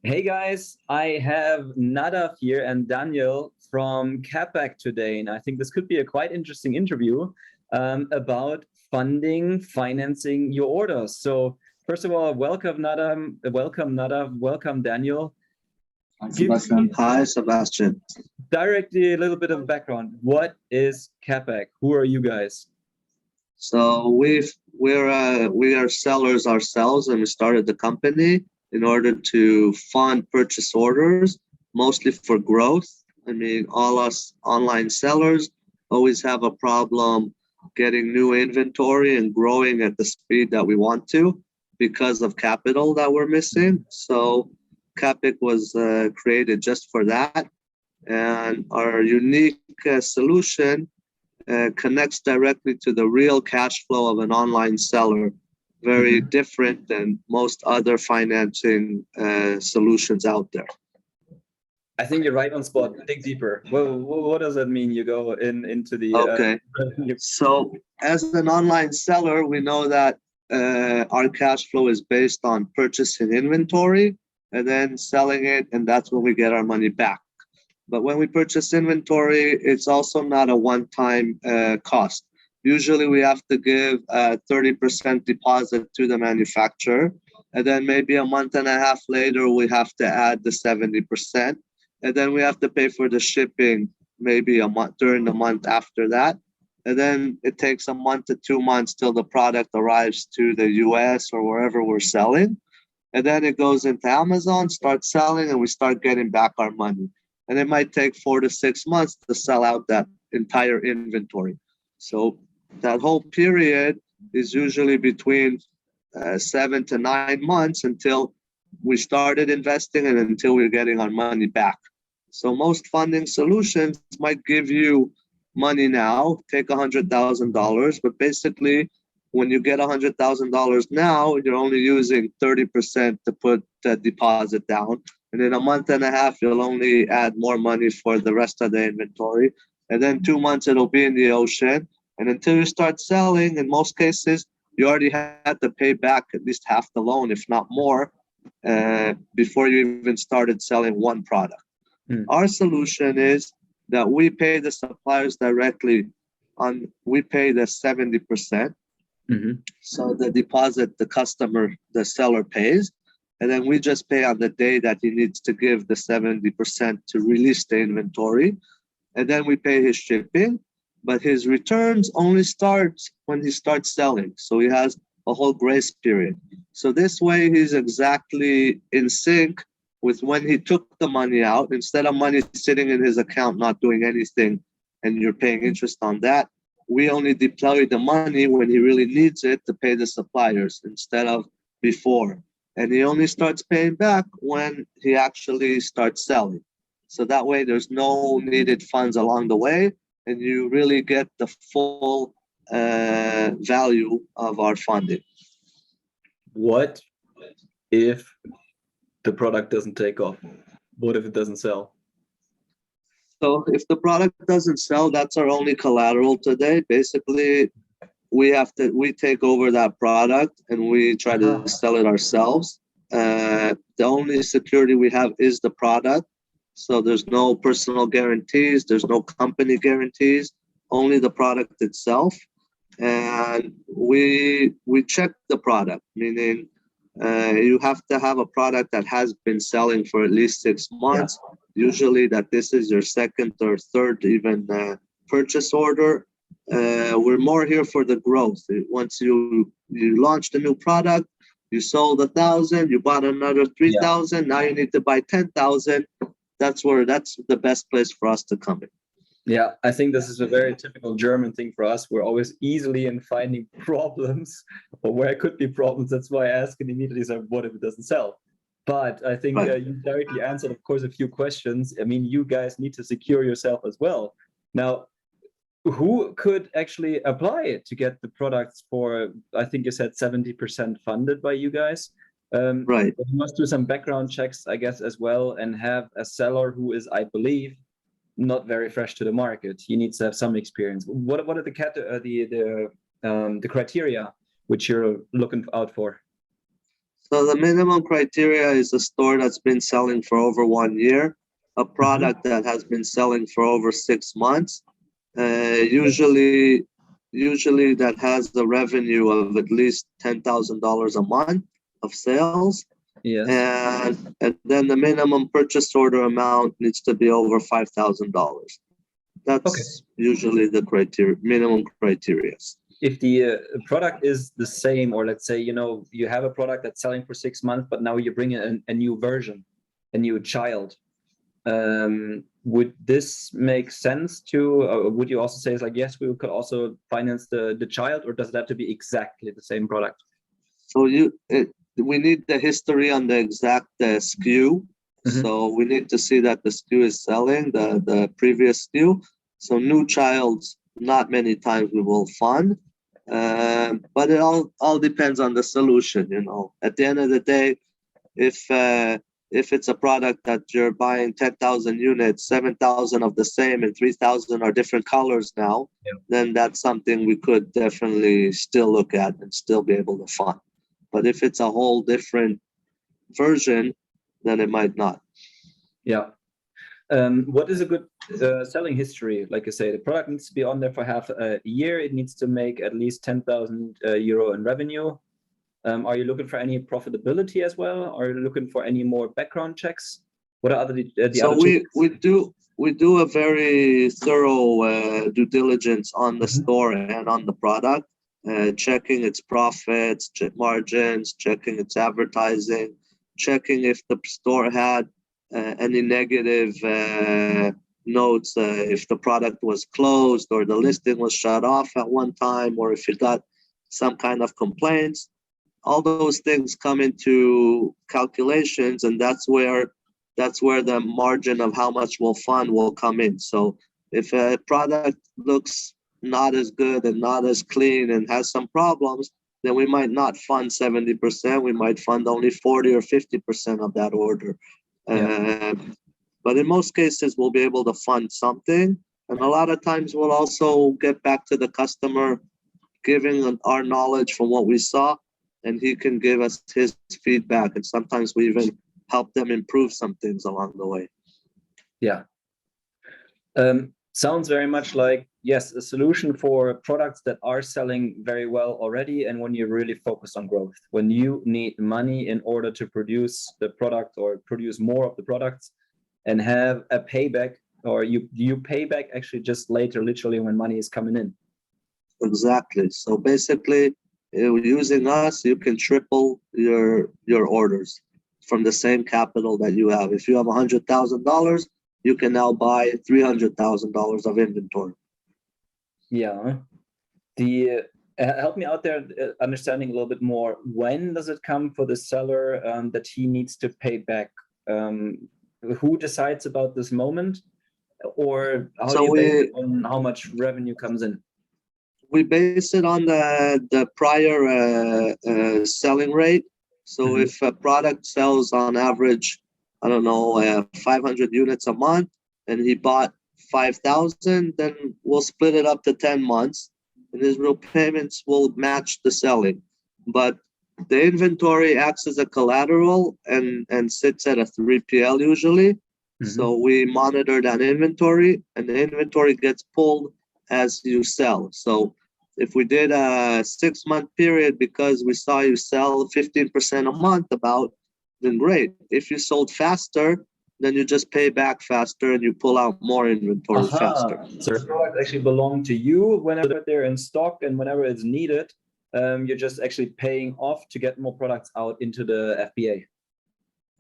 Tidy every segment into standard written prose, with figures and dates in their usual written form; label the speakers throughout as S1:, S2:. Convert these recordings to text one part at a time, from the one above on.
S1: Hey guys, I have Nadav here and Daniel from Capec today, and I think this could be a quite interesting interview about financing your orders. So, first of all, welcome Daniel.
S2: Hi,
S1: Give
S2: Sebastian.
S1: me
S2: Hi, Sebastian.
S1: directly a little bit of background. What is Capec? Who are you guys?
S2: So we are sellers ourselves, and we started the company in order to fund purchase orders, mostly for growth. I mean, all us online sellers always have a problem getting new inventory and growing at the speed that we want to because of capital that we're missing. So Capic was created just for that, and our unique solution connects directly to the real cash flow of an online seller, very
S1: Mhm.
S2: different than most other financing solutions out there.
S1: I think you're right on spot. Dig deeper. Well, what does that mean? You go into the
S2: Okay, so as an online seller, we know that our cash flow is based on purchasing inventory and then selling it, and that's when we get our money back. But when we purchase inventory, it's also not a one-time cost. Usually we have to give a 30% deposit to the manufacturer, and then maybe a month and a half later, we have to add the 70%, and then we have to pay for the shipping maybe a month during the month after that. And then it takes a month to 2 months till the product arrives to the US or wherever we're selling. And then it goes into Amazon, starts selling, and we start getting back our money. And it might take 4 to 6 months to sell out that entire inventory. So that whole period is usually between 7 to 9 months until we started investing and until we're getting our money back. So most funding solutions might give you money now, take $100,000, but basically when you get $100,000 now, you're only using 30% to put the deposit down. And in a month and a half, you'll only add more money for the rest of the inventory. And then 2 months, it'll be in the ocean. And until you start selling, in most cases, you already had to pay back at least half the loan, if not more, before you even started selling one product.
S1: Mm.
S2: Our solution is that we pay the suppliers directly we pay the 70%.
S1: Mhm.
S2: So the deposit the seller pays, and then we just pay on the day that he needs to give the 70% to release the inventory. And then we pay his shipping, but his returns only starts when he starts selling. So he has a whole grace period. So this way he's exactly in sync with when he took the money out. Instead of money sitting in his account not doing anything and you're paying interest on that, we only deploy the money when he really needs it to pay the suppliers instead of before. And he only starts paying back when he actually starts selling. So that way there's no needed funds along the way, and you really get the full value of our funding.
S1: What if the product doesn't take off? What if it doesn't sell?
S2: So if the product doesn't sell, that's our only collateral today. Basically, we take over that product and we try to
S1: Uh-huh.
S2: sell it ourselves. The only security we have is the product. So there's no personal guarantees, there's no company guarantees, only the product itself. And we check the product, meaning you have to have a product that has been selling for at least 6 months. Usually, that this is your second or third even purchase order. We're more here for the growth. Once you launched a new product, you sold 1,000, you bought another
S1: Yeah.
S2: 3,000. Now you need to buy 10,000. That's the best place for us to come in.
S1: Yeah, I think this is a very typical German thing for us. We're always easily in finding problems or where could be problems. That's why I ask and immediately say, what if it doesn't sell? But I think
S2: Right.
S1: you directly answered, of course, a few questions. I mean, you guys need to secure yourself as well. Now, who could actually apply to get the products for, I think you said 70% funded by you guys?
S2: Right.
S1: But you must do some background checks, I guess, as well, and have a seller who is, I believe, not very fresh to the market. He needs to have some experience. What are the criteria which you're looking out for?
S2: So the minimum criteria is a store that's been selling for over 1 year, a product that has been selling for over 6 months, usually that has the revenue of at least $10,000 a month of sales.
S1: Yes.
S2: And then the minimum purchase order amount needs to be over $5,000. That's usually the minimum criteria.
S1: If the product is the same, or let's say, you have a product that's selling for 6 months, but now you bring in a new version, a new child, would this make sense to, would you also say, like, yes, we could also finance the child, or does it have to be exactly the same product?
S2: So we need the history on the exact SKU. So we need to see that the SKU is selling, the previous SKU. So new childs, not many times we will fund. But it all depends on the solution, At the end of the day, if it's a product that you're buying 10,000 units, 7,000 of the same and 3,000 are different colors now, then that's something we could definitely still look at and still be able to fund. But if it's a whole different version, then it might not.
S1: Yeah. What is a good selling history? Like you say, the product needs to be on there for half a year. It needs to make at least 10,000 euro in revenue. Are you looking for any profitability as well? Are you looking for any more background checks? What are the
S2: so
S1: other
S2: we do a very thorough due diligence on the store and on the product, checking its profits, margins, checking its advertising, checking if the store had any negative notes, if the product was closed or the listing was shut off at one time, or if it got some kind of complaints. All those things come into calculations, and that's where the margin of how much we'll fund will come in. So if a product looks not as good and not as clean and has some problems, then we might not fund 70%. We might fund only 40 or 50% of that order. But in most cases, we'll be able to fund something. And a lot of times we'll also get back to the customer, giving our knowledge from what we saw, and he can give us his feedback. And sometimes we even help them improve some things along the way.
S1: Yeah. Sounds very much like, yes, a solution for products that are selling very well already, and when you really focus on growth, when you need money in order to produce the product or produce more of the products and have a payback, or you pay back actually just later, literally when money is coming in.
S2: Exactly. So basically, using us, you can triple your orders from the same capital that you have. If you have $100,000, you can now buy $300,000 of inventory.
S1: Yeah. Help me out there, understanding a little bit more. When does it come for the seller that he needs to pay back? Who decides about this moment, or how do you base it on how much revenue comes in?
S2: We base it on the prior selling rate. So if a product sells on average, 500 units a month, and he bought 5,000, then we'll split it up to 10 months, and his real payments will match the selling. But the inventory acts as a collateral and sits at a 3PL usually. So we monitor that inventory, and the inventory gets pulled as you sell. So if we did a 6-month period because we saw you sell 15% a month then great. If you sold faster, then you just pay back faster and you pull out more inventory faster.
S1: So the product actually belongs to you whenever they're in stock, and whenever it's needed, you're just actually paying off to get more products out into the FBA.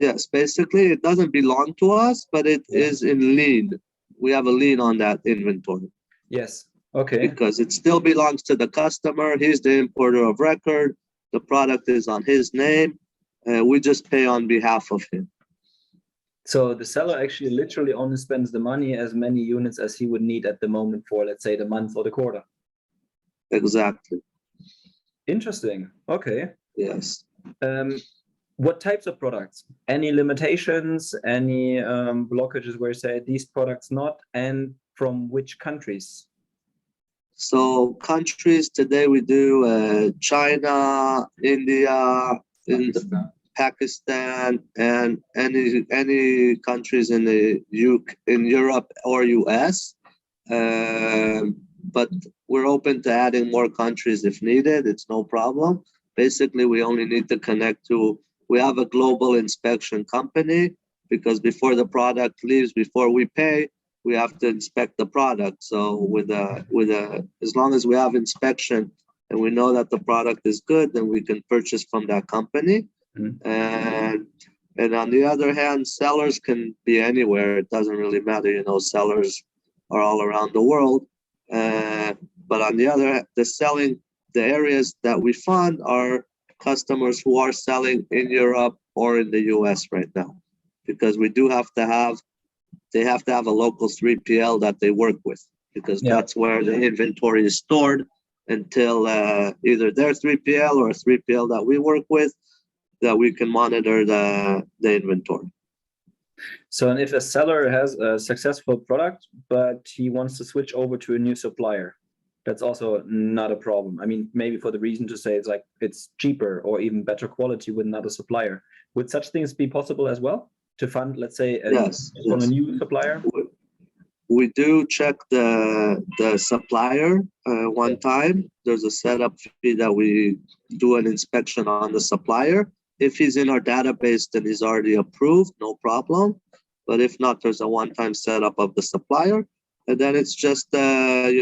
S2: Yes, basically it doesn't belong to us, but it is in lien. We have a lien on that inventory.
S1: Yes. Okay.
S2: Because it still belongs to the customer. He's the importer of record. The product is on his name. We just pay on behalf of him.
S1: So the seller actually literally only spends the money as many units as he would need at the moment for, let's say, the month or the quarter.
S2: Exactly.
S1: Interesting. Okay.
S2: Yes.
S1: What types of products? Any limitations? Any blockages where you say these products not? And from which countries?
S2: So countries today we do China, India, in Pakistan and any countries in the in Europe or US. But we're open to adding more countries if needed. It's no problem. Basically, we only need to connect to. We have a global inspection company because before the product leaves, before we pay, we have to inspect the product. So as long as we have inspection and we know that the product is good, then we can purchase from that company. And on the other hand, sellers can be anywhere. It doesn't really matter. Sellers are all around the world. But on the other hand, the areas that we fund are customers who are selling in Europe or in the US right now, because we do have to have, they have to have a local 3PL that they work with, because that's where the inventory is stored until either their 3PL or a 3PL that we work with, that we can monitor the inventory.
S1: So, and if a seller has a successful product, but he wants to switch over to a new supplier, that's also not a problem. I mean, maybe for the reason to say it's cheaper or even better quality with another supplier. Would such things be possible as well to fund, let's say, on a new supplier?
S2: We do check the supplier one time. There's a setup fee that we do an inspection on the supplier. If he's in our database, then he's already approved, no problem. But if not, there's a one-time setup of the supplier. And then it's just, prior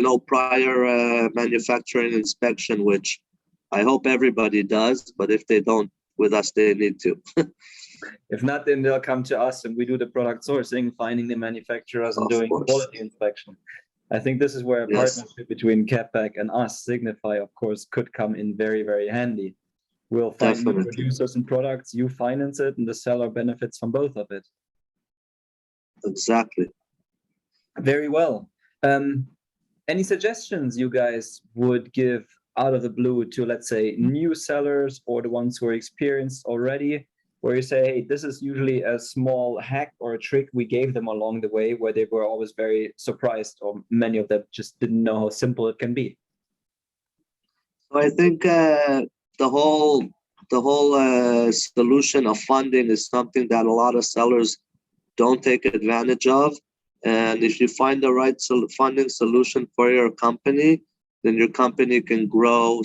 S2: manufacturing inspection, which I hope everybody does. But if they don't, with us, they need to.
S1: If not, then they'll come to us and we do the product sourcing, finding the manufacturers and doing quality inspection. I think this is where a partnership between Capec and us, Zignify, of course, could come in very, very handy. We'll find new producers and products, you finance it, and the seller benefits from both of it.
S2: Exactly.
S1: Very well. Any suggestions you guys would give out of the blue to, let's say, new sellers or the ones who are experienced already, where you say, hey, this is usually a small hack or a trick we gave them along the way, where they were always very surprised, or many of them just didn't know how simple it can be?
S2: So I think the whole solution of funding is something that a lot of sellers don't take advantage of. And if you find the right funding solution for your company, then your company can grow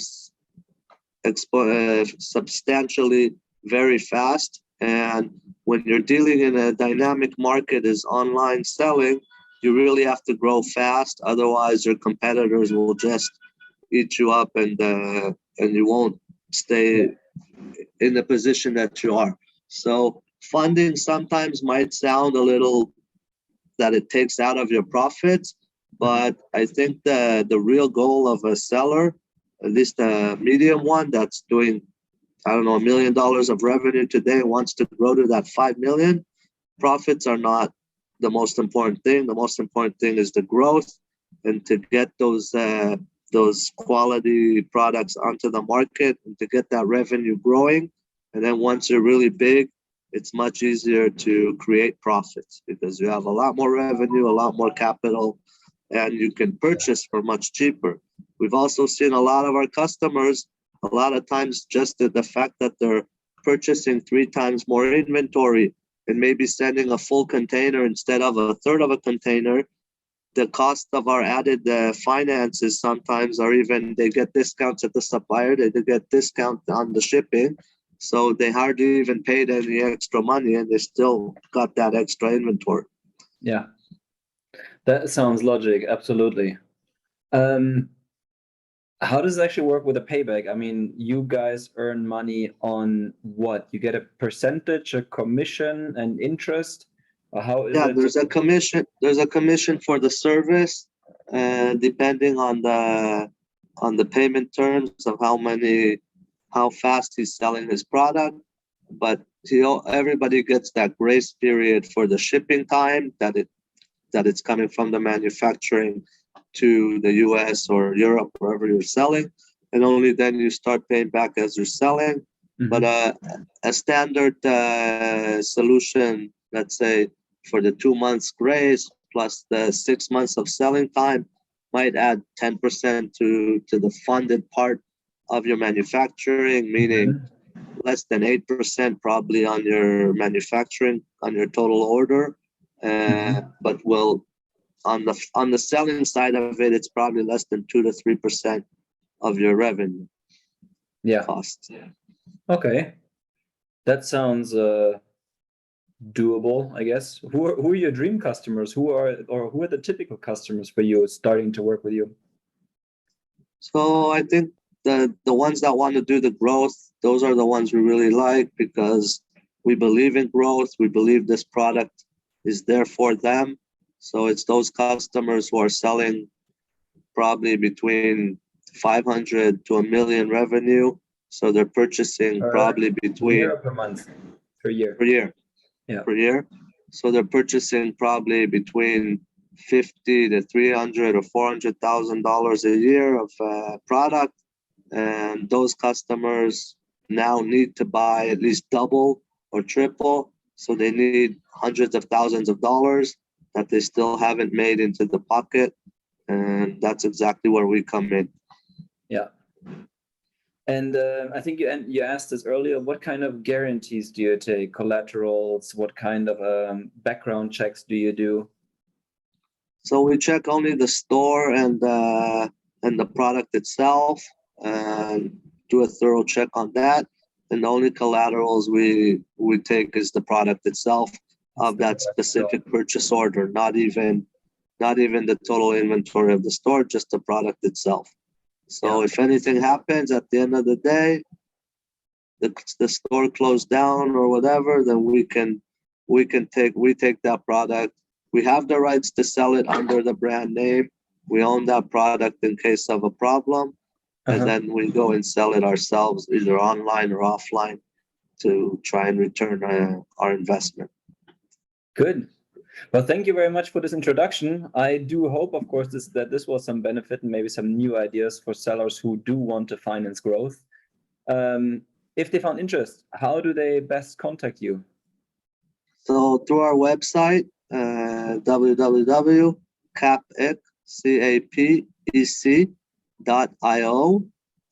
S2: substantially very fast. And when you're dealing in a dynamic market as online selling, you really have to grow fast. Otherwise, your competitors will just eat you up, and you won't stay in the position that you are. So funding sometimes might sound a little that it takes out of your profits, but I think the real goal of a seller, at least a medium one that's doing, $1 million of revenue today, wants to grow to that 5 million, profits are not the most important thing. The most important thing is the growth, and to get those quality products onto the market and to get that revenue growing. And then once you're really big, it's much easier to create profits because you have a lot more revenue, a lot more capital, and you can purchase for much cheaper. We've also seen a lot of our customers, a lot of times just the fact that they're purchasing 3 times more inventory and maybe sending a full container instead of a third of a container, the cost of our added finances sometimes are even, they get discounts at the supplier, they get discount on the shipping. So they hardly even paid any extra money and they still got that extra inventory.
S1: Yeah, that sounds logic. Absolutely. How does it actually work with a payback? I mean, you guys earn money on what? You get a percentage, a commission, and interest? Or how is it?
S2: There's a commission. There's a commission for the service, depending on the payment terms of how fast he's selling his product. But everybody gets that grace period for the shipping time that it's coming from the manufacturing to the US or Europe, wherever you're selling, and only then you start paying back as you're selling. Mm-hmm. But a standard solution, let's say for the 2 months grace plus the 6 months of selling time, might add 10% to the funded part of your manufacturing, meaning less than 8% probably on your manufacturing, on your total order. But will on the selling side of it, it's probably less than 2 to 3% of your revenue cost.
S1: Okay, that sounds doable, I guess. Who are your dream customers? Who are the typical customers for you starting to work with you?
S2: So I think the ones that want to do the growth, those are the ones we really like, because we believe in growth. We believe this product is there for them. So it's those customers who are selling probably between 500 to $1 million revenue. So they're purchasing probably between
S1: year or per month, per year.
S2: Per year.
S1: Yeah.
S2: Per year. So they're purchasing probably between $50 to $300 or $400,000 a year of product, and those customers now need to buy at least double or triple. So they need hundreds of thousands of dollars that they still haven't made into the pocket, and that's exactly where we come in.
S1: Yeah. And I think you asked this earlier, what kind of guarantees do you take? Collaterals? What kind of background checks do you do?
S2: So we check only the store and the product itself, and do a thorough check on that. And the only collaterals we take is the product itself of that specific purchase order, not even the total inventory of the store, just the product itself. So if anything happens at the end of the day, the store closed down or whatever, then we take that product. We have the rights to sell it under the brand name. We own that product in case of a problem, and then we go and sell it ourselves, either online or offline, to try and return our investment.
S1: Good. Well, thank you very much for this introduction. I do hope, of course, that this was some benefit and maybe some new ideas for sellers who do want to finance growth. If they found interest, how do they best contact you?
S2: So through our website, www.capec.io,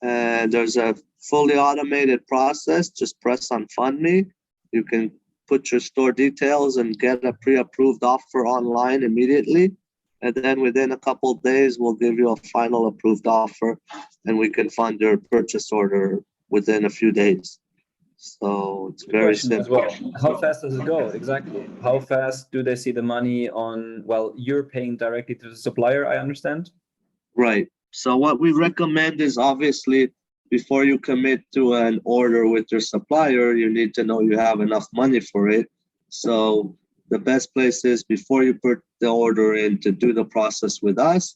S2: and there's a fully automated process. Just press on Fund Me. You can put your store details and get a pre-approved offer online immediately. And then within a couple of days, we'll give you a final approved offer, and we can fund your purchase order within a few days. So it's very simple.
S1: As well. How fast does it go? Exactly. How fast do they see the money on, well, you're paying directly to the supplier, I understand?
S2: Right. So what we recommend is, obviously, before you commit to an order with your supplier, you need to know you have enough money for it. So the best place is, before you put the order in, to do the process with us.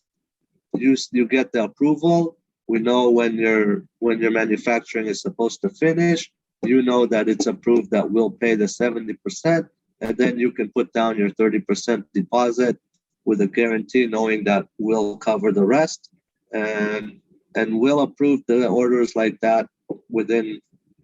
S2: You get the approval. We know when your manufacturing is supposed to finish. You know that it's approved, that we'll pay the 70%, and then you can put down your 30% deposit with a guarantee, knowing that we'll cover the rest, and we'll approve the orders like that within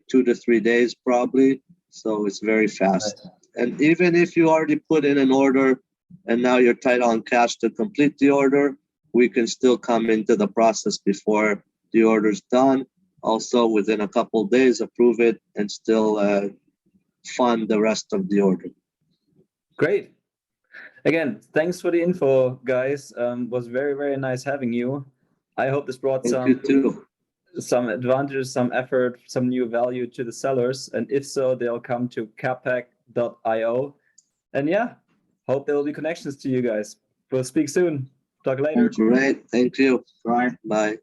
S2: 2 to 3 days probably. So it's very fast. Right. And even if you already put in an order and now you're tight on cash to complete the order, we can still come into the process before the order's done. Also, within a couple of days, approve it and still fund the rest of the order.
S1: Great. Again, thanks for the info, guys. Was very, very nice having you. I hope this brought some advantage, some effort, some new value to the sellers. And if so, they'll come to capec.io. And yeah, hope there will be connections to you guys. We'll speak soon. Talk later.
S2: Great. Thank you. Bye. Bye.